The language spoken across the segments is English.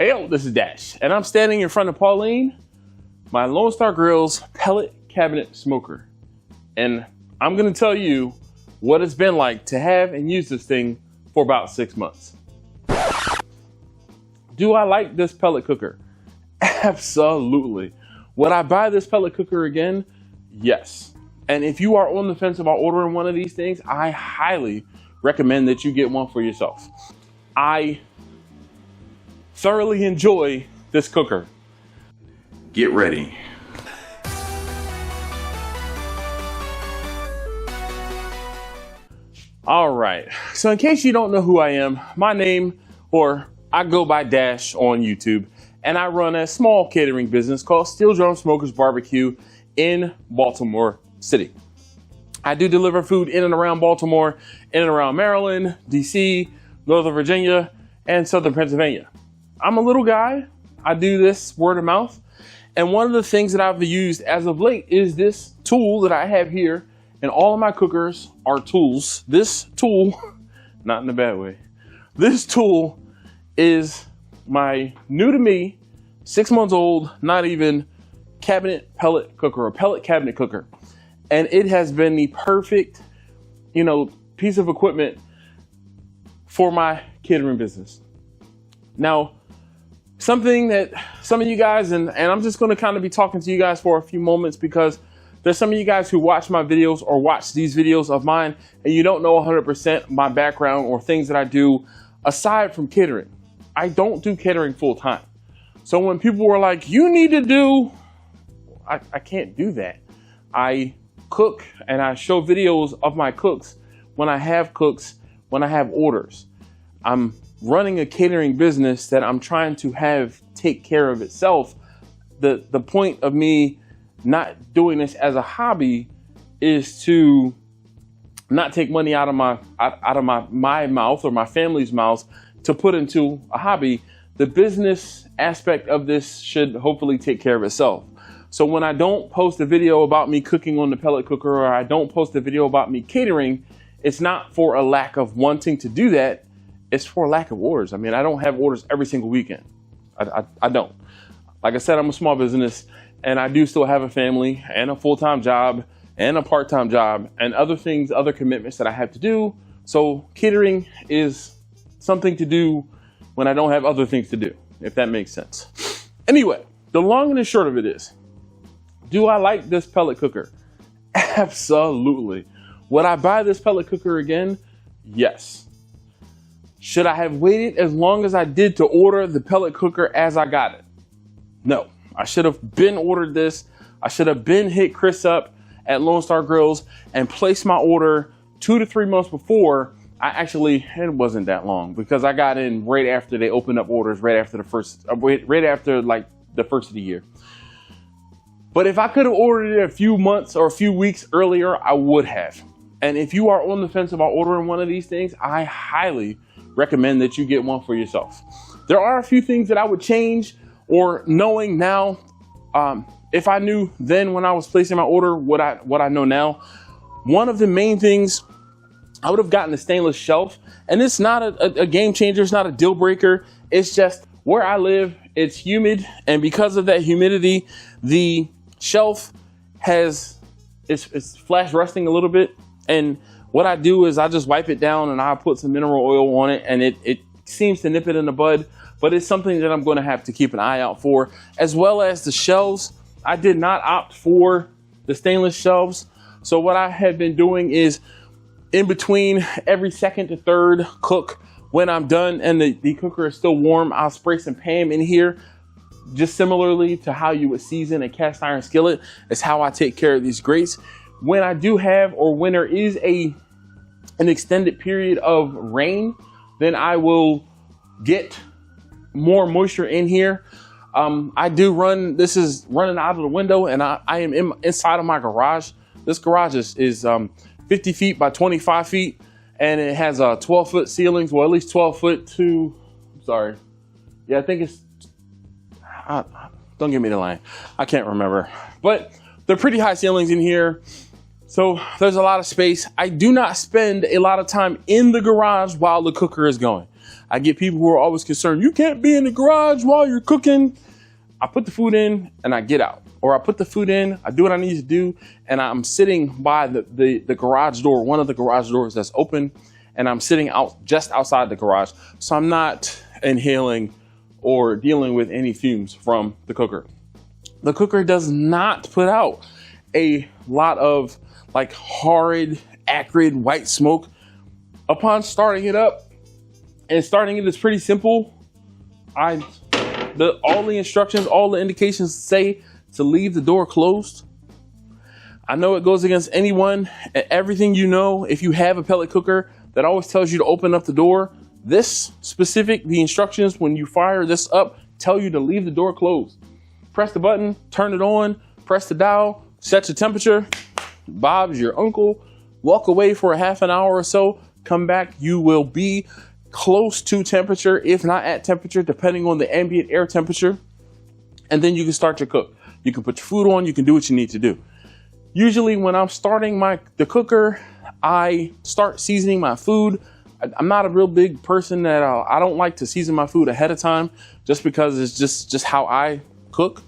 Hey yo, this is Dash, and I'm standing in front of Pauline, my Lone Star Grillz pellet cabinet smoker. And I'm gonna tell you what it's been like to have and use this thing for about 6 months. Do I like this pellet cooker? Absolutely. Would I buy this pellet cooker again? Yes. And if you are on the fence about ordering one of these things, I highly recommend that you get one for yourself. I thoroughly enjoy this cooker. Get ready. All right, so in case you don't know who I am, my name, or I go by Dash on YouTube, and I run a small catering business called Steel Drum Smokers BBQ in Baltimore City. I do deliver food in and around Baltimore, in and around Maryland, DC, Northern Virginia, and Southern Pennsylvania. I'm a little guy. I do this word of mouth. And one of the things that I've used as of late is this tool that I have here. And all of my cookers are tools. This tool, not in a bad way, this tool is my new to me, 6 months old, not even cabinet pellet cooker or pellet cabinet cooker. And it has been the perfect, piece of equipment for my catering business. Now, something that some of you guys, and I'm just gonna kind of be talking to you guys for a few moments because there's some of you guys who watch my videos or watch these videos of mine and you don't know 100% my background or things that I do aside from catering. I don't do catering full time. So when people were like, you need to do, I can't do that. I cook and I show videos of my cooks when I have cooks, when I have orders. I'm running a catering business that I'm trying to have take care of itself. The point of me not doing this as a hobby is to not take money out of my mouth or my family's mouth to put into a hobby. The business aspect of this should hopefully take care of itself. So when I don't post a video about me cooking on the pellet cooker or I don't post a video about me catering, it's not for a lack of wanting to do that. It's for a lack of orders. I mean, I don't have orders every single weekend. I don't. Like I said, I'm a small business and I do still have a family and a full-time job and a part-time job and other things, other commitments that I have to do. So catering is something to do when I don't have other things to do, if that makes sense. Anyway, the long and the short of it is, do I like this pellet cooker? Absolutely. Would I buy this pellet cooker again? Yes. Should I have waited as long as I did to order the pellet cooker as I got it? No. I should have been ordered this. I should have been hit Chris up at Lone Star Grillz and placed my order 2 to 3 months before. It wasn't that long because I got in right after they opened up orders, right after the first of the year. But if I could have ordered it a few months or a few weeks earlier, I would have. And if you are on the fence about ordering one of these things, I highly recommend that you get one for yourself. There are a few things that I would change, or knowing now, if I knew then when I was placing my order what I know now. One of the main things, I would have gotten a stainless shelf, and it's not a game changer, it's not a deal breaker. It's just where I live, it's humid, and because of that humidity, the shelf it's flash rusting a little bit. And what I do is I just wipe it down and I put some mineral oil on it, and it seems to nip it in the bud, but it's something that I'm going to have to keep an eye out for, as well as the shelves. I did not opt for the stainless shelves. So what I have been doing is in between every second to third cook, when I'm done and the cooker is still warm, I'll spray some Pam in here. Just similarly to how you would season a cast iron skillet is how I take care of these grates. When I do have, or when there is an extended period of rain, then I will get more moisture in here. I do run, this is running out of the window, and I am inside of my garage. This garage is 50 feet by 25 feet, and it has 12-foot ceilings, well, at least 12 foot to, sorry. Yeah, I think it's, don't give me the line. I can't remember, but they're pretty high ceilings in here. So there's a lot of space. I do not spend a lot of time in the garage while the cooker is going. I get people who are always concerned, you can't be in the garage while you're cooking. I put the food in and I get out. Or I put the food in, I do what I need to do, and I'm sitting by the garage door, one of the garage doors that's open, and I'm sitting out just outside the garage. So I'm not inhaling or dealing with any fumes from the cooker. The cooker does not put out a lot of like horrid, acrid white smoke. Upon starting it up, and starting it is pretty simple. All the instructions, all the indications say to leave the door closed. I know it goes against anyone and everything you know. If you have a pellet cooker that always tells you to open up the door, the instructions when you fire this up tell you to leave the door closed. Press the button, turn it on, press the dial, set your temperature. Bob's your uncle. Walk away for a half an hour or so, come back, you will be close to temperature, if not at temperature, depending on the ambient air temperature. And then you can start your cook. You can put your food on, you can do what you need to do. Usually when I'm starting the cooker, I start seasoning my food. I'm not a real big person that I don't like to season my food ahead of time, just because it's just how I cook.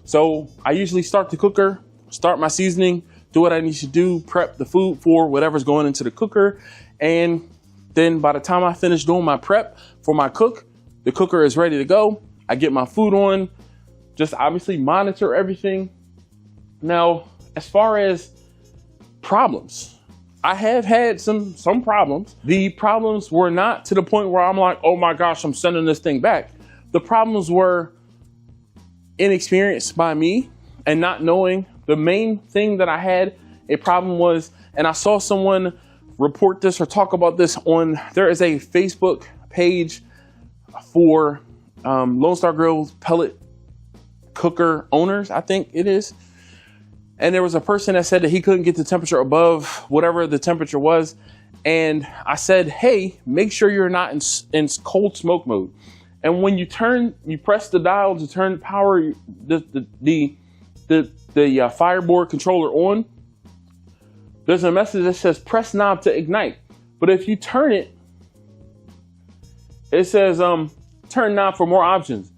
So I usually start the cooker, start my seasoning, do what I need to do, prep the food for whatever's going into the cooker. And then by the time I finish doing my prep for my cook, the cooker is ready to go. I get my food on, just obviously monitor everything. Now, as far as problems, I have had some problems. The problems were not to the point where I'm like, oh my gosh, I'm sending this thing back. The problems were inexperience by me and not knowing. The main thing that I had a problem was, and I saw someone report this or talk about this there is a Facebook page for Lone Star Grillz Pellet cooker owners, I think it is. And there was a person that said that he couldn't get the temperature above whatever the temperature was. And I said, hey, make sure you're not in cold smoke mode. And when you press the dial to turn power, the Fireboard controller on, there's a message that says press knob to ignite. But if you turn it, it says turn knob for more options.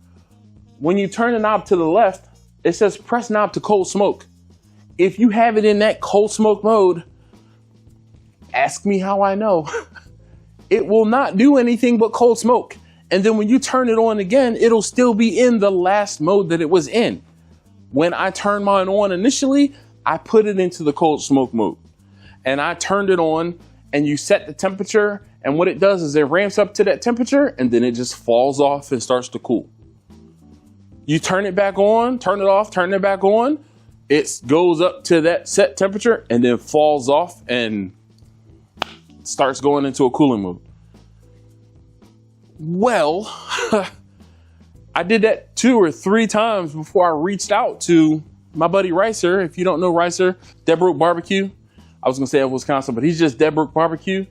When you turn the knob to the left, it says press knob to cold smoke. If you have it in that cold smoke mode, ask me how I know. It will not do anything but cold smoke. And then when you turn it on again, it'll still be in the last mode that it was in. When I turned mine on initially, I put it into the cold smoke mode. And I turned it on, and you set the temperature, and what it does is it ramps up to that temperature, and then it just falls off and starts to cool. You turn it back on, turn it off, turn it back on, it goes up to that set temperature and then falls off and starts going into a cooling mode. Well, I did that 2 or 3 times before I reached out to my buddy Ricer. If you don't know Ricer, Deadbrook Barbecue. I was gonna say of Wisconsin, but he's just Deadbrook Barbecue.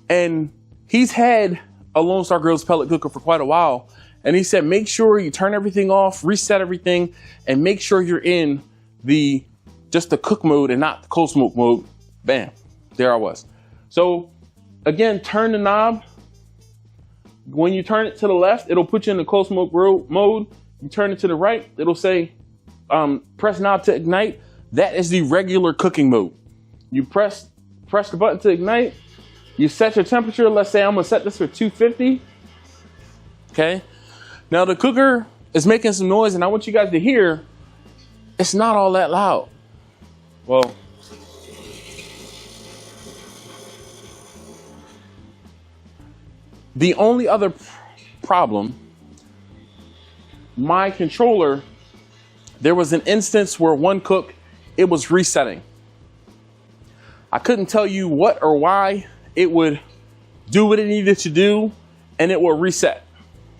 And he's had a Lone Star Grillz pellet cooker for quite a while. And he said, make sure you turn everything off, reset everything, and make sure you're in just the cook mode and not the cold smoke mode. Bam, there I was. So again, turn the knob. When you turn it to the left, it'll put you in the cold smoke mode. You turn it to the right, it'll say press knob to ignite. That is the regular cooking mode. You press the button to ignite. You set your temperature. Let's say I'm gonna set this for 250. Okay. Now the cooker is making some noise, and I want you guys to hear it's not all that loud. Well, the only other problem, my controller, there was an instance where one cook, it was resetting. I couldn't tell you what or why. It would do what it needed to do, and it would reset.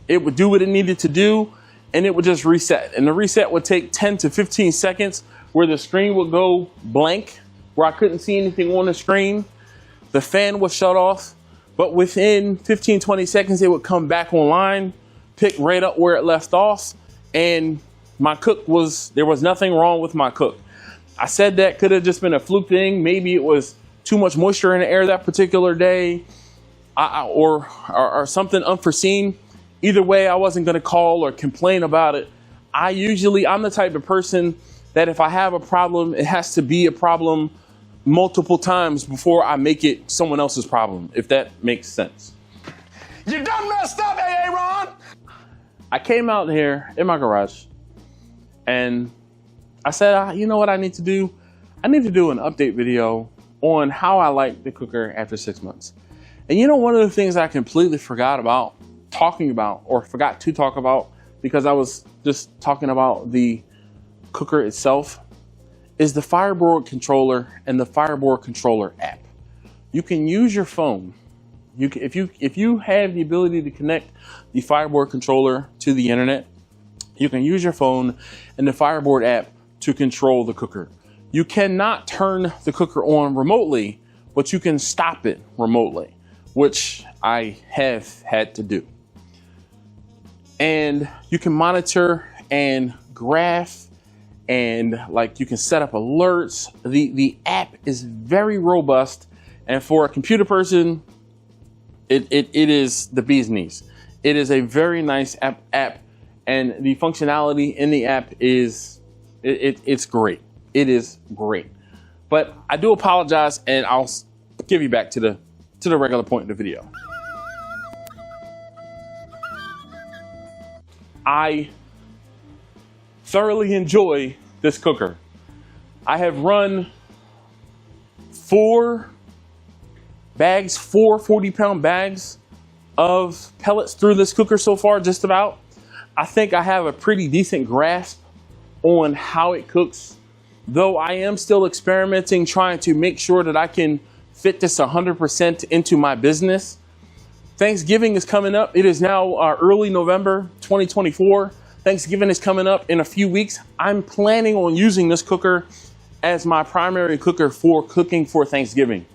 It would do what it needed to do, and it would just reset. And the reset would take 10 to 15 seconds, where the screen would go blank, where I couldn't see anything on the screen. The fan would shut off, but within 15, 20 seconds, it would come back online, pick right up where it left off, and my cook there was nothing wrong with my cook. I said that could have just been a fluke thing. Maybe it was too much moisture in the air that particular day. or something unforeseen, either way, I wasn't going to call or complain about it. I'm the type of person that if I have a problem, it has to be a problem multiple times before I make it someone else's problem, if that makes sense. You done messed up, Aaron! I came out here in my garage and I said, you know what I need to do? I need to do an update video on how I like the cooker after 6 months. And you know, one of the things I completely forgot about talking about, or forgot to talk about because I was just talking about the cooker itself, is the Fireboard controller and the Fireboard controller app. You can use your phone. If you have the ability to connect the Fireboard controller to the internet, you can use your phone and the Fireboard app to control the cooker. You cannot turn the cooker on remotely, but you can stop it remotely, which I have had to do. And you can monitor and graph, and like you can set up alerts. The app is very robust, and for a computer person, it is the bee's knees. It is a very nice app, and the functionality in the app is it's great. It is great. But I do apologize, and I'll give you back to the regular point of the video. I thoroughly enjoy this cooker. I have run 4 40-pound bags of pellets through this cooker so far, just about. I think I have a pretty decent grasp on how it cooks, though I am still experimenting, trying to make sure that I can fit this 100% into my business. Thanksgiving is coming up. It is now early November 2024. Thanksgiving is coming up in a few weeks. I'm planning on using this cooker as my primary cooker for cooking for Thanksgiving.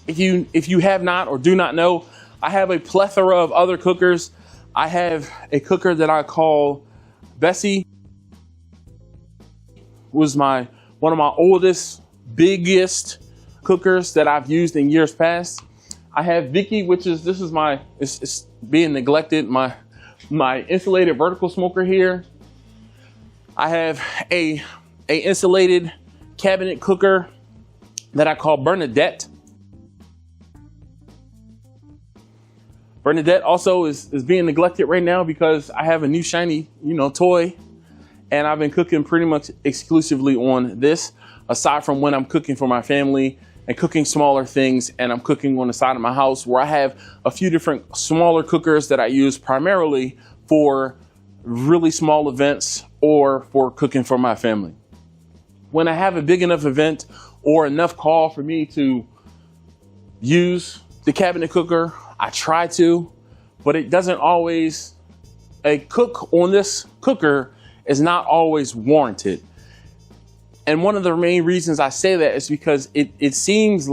If you have not or do not know, I have a plethora of other cookers. I have a cooker that I call Bessie. Was one of my oldest, biggest cookers that I've used in years past. I have Vicky, which is it's being neglected. My insulated vertical smoker here. I have a insulated cabinet cooker that I call Bernadette. Bernadette also is being neglected right now because I have a new shiny, toy, and I've been cooking pretty much exclusively on this, aside from when I'm cooking for my family and cooking smaller things, and I'm cooking on the side of my house where I have a few different smaller cookers that I use primarily for really small events or for cooking for my family. When I have a big enough event or enough call for me to use the cabinet cooker, I try to, but it doesn't always. A cook on this cooker is not always warranted. And one of the main reasons I say that is because it feels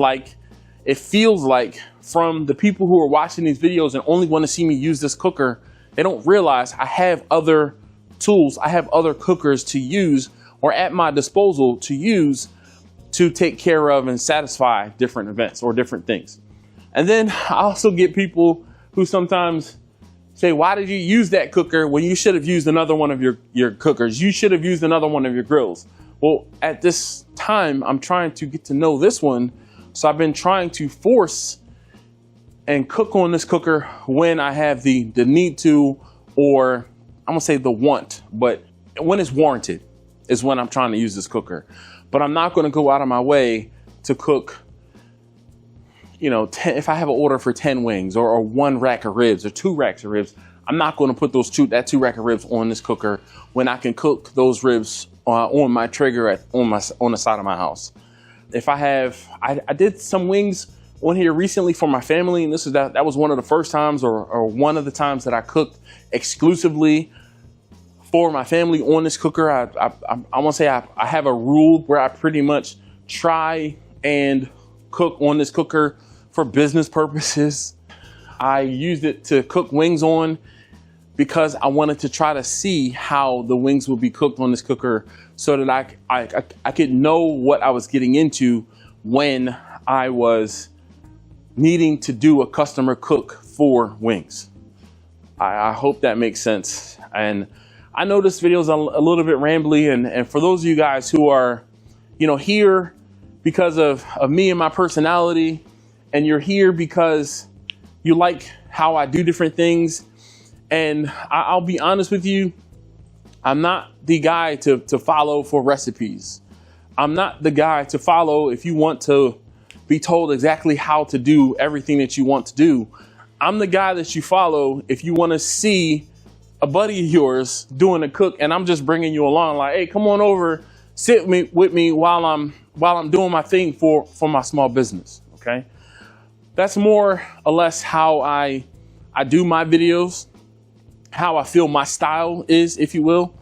like from the people who are watching these videos and only want to see me use this cooker, they don't realize I have other tools, I have other cookers to use or at my disposal to use to take care of and satisfy different events or different things. And then I also get people who sometimes say, why did you use that cooker when you should have used another one of your cookers? You should have used another one of your grills. Well, at this time, I'm trying to get to know this one. So I've been trying to force and cook on this cooker when I have the need to, or I'm gonna say the want, but when it's warranted is when I'm trying to use this cooker. But I'm not gonna go out of my way to cook, 10, if I have an order for 10 wings or 1 rack of ribs or 2 racks of ribs, I'm not gonna put that 2 rack of ribs on this cooker when I can cook those ribs on my Traeger on the side of my house. If I did some wings on here recently for my family, and that was one of the first times or one of the times that I cooked exclusively for my family on this cooker. I want to say I have a rule where I pretty much try and cook on this cooker for business purposes. I used it to cook wings on because I wanted to try to see how the wings would be cooked on this cooker so that I could know what I was getting into when I was needing to do a customer cook for wings. I hope that makes sense. And I know this video is a little bit rambly, and for those of you guys who are, you know, here because of me and my personality, and you're here because you like how I do different things, and I'll be honest with you, I'm not the guy to follow for recipes. I'm not the guy to follow if you want to be told exactly how to do everything that you want to do. I'm the guy that you follow if you want to see a buddy of yours doing a cook, and I'm just bringing you along like, hey, come on over, sit with me while I'm doing my thing for my small business, okay? That's more or less how I do my videos, how I feel my style is, if you will.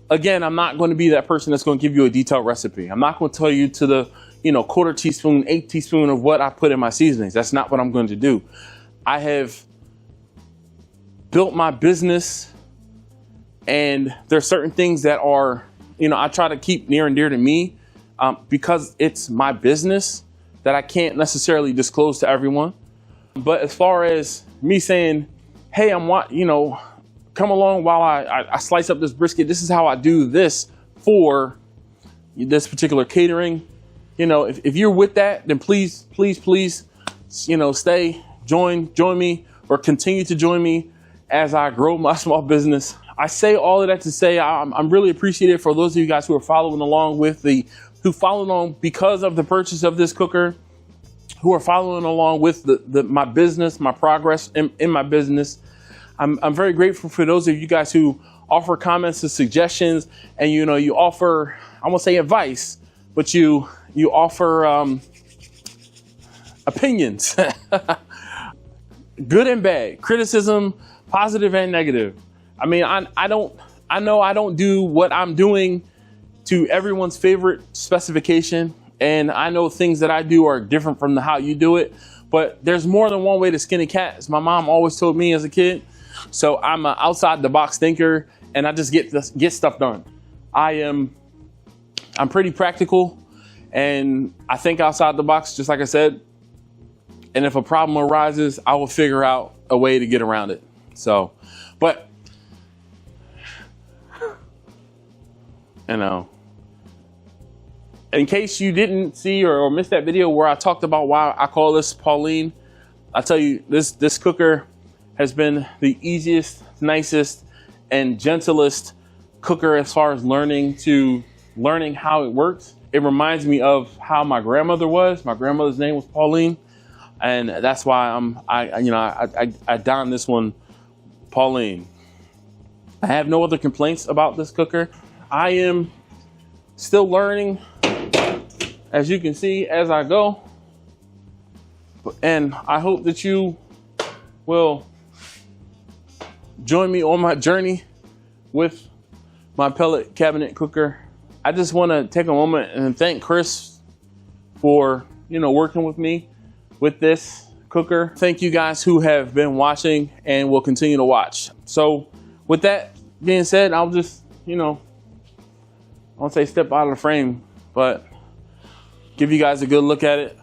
Again, I'm not going to be that person that's going to give you a detailed recipe. I'm not going to tell you to the, you know, 1/4 teaspoon, 1/8 teaspoon of what I put in my seasonings. That's not what I'm going to do. I have built my business, and there are certain things that are, you know, I try to keep near and dear to me because it's my business that I can't necessarily disclose to everyone. But as far as me saying, hey, come along while I slice up this brisket, this is how I do this for this particular catering. You know, if you're with that, then please, you know, stay, join me, or continue to join me as I grow my small business. I say all of that to say I'm really appreciative for those of you guys who are following along who followed along because of the purchase of this cooker, who are following along with my business, my progress in my business. I'm very grateful for those of you guys who offer comments and suggestions, and you know, you offer, I won't say advice, but you offer opinions, good and bad, criticism, positive and negative. I mean, I know I don't do what I'm doing to everyone's favorite specification, and I know things that I do are different from how you do it, but there's more than one way to skin a cat, as my mom always told me as a kid. So I'm an outside the box thinker, and I just get stuff done. I'm pretty practical, and I think outside the box, just like I said. And if a problem arises, I will figure out a way to get around it. So, but you know, in case you didn't see or missed that video where I talked about why I call this Pauline, I tell you, this cooker has been the easiest, nicest, and gentlest cooker as far as learning how it works. It reminds me of how my grandmother was. My grandmother's name was Pauline, and that's why I don this one Pauline. I have no other complaints about this cooker. I am still learning, as you can see, as I go, and I hope that you will join me on my journey with my pellet cabinet cooker. I just want to take a moment and thank Chris for, you know, working with me with this cooker. Thank you guys who have been watching and will continue to watch. So with that being said, I'll just, you know, I won't say step out of the frame, but give you guys a good look at it.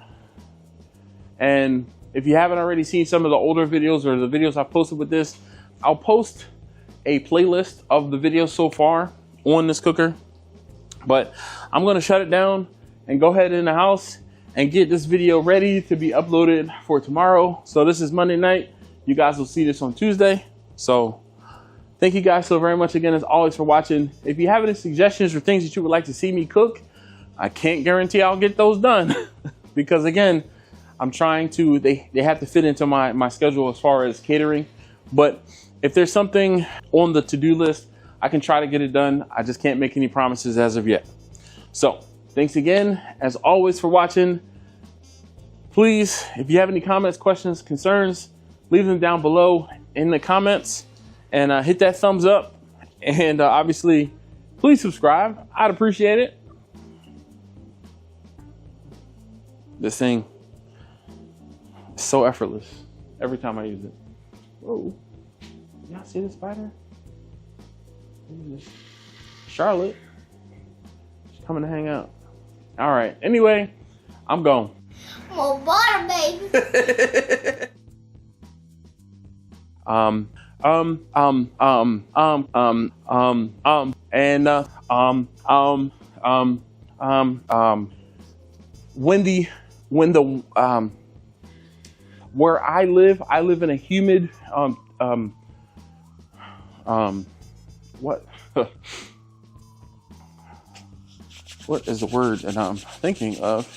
And if you haven't already seen some of the older videos or the videos I posted with this, I'll post a playlist of the videos so far on this cooker. But I'm going to shut it down and go ahead in the house and get this video ready to be uploaded for tomorrow. So this is Monday night. You guys will see this on Tuesday. So thank you guys so very much again, as always, for watching. If you have any suggestions or things that you would like to see me cook, I can't guarantee I'll get those done because again, I'm trying to, they have to fit into my schedule as far as catering. But if there's something on the to-do list, I can try to get it done. I just can't make any promises as of yet. So thanks again, as always, for watching. Please, if you have any comments, questions, concerns, leave them down below in the comments, and hit that thumbs up. And obviously, please subscribe. I'd appreciate it. This thing is so effortless every time I use it. Whoa. Y'all see the spider? Charlotte. She's coming to hang out. All right. Anyway, I'm gone. More butter, baby. Where I live in a humid, what is the word that I'm thinking of?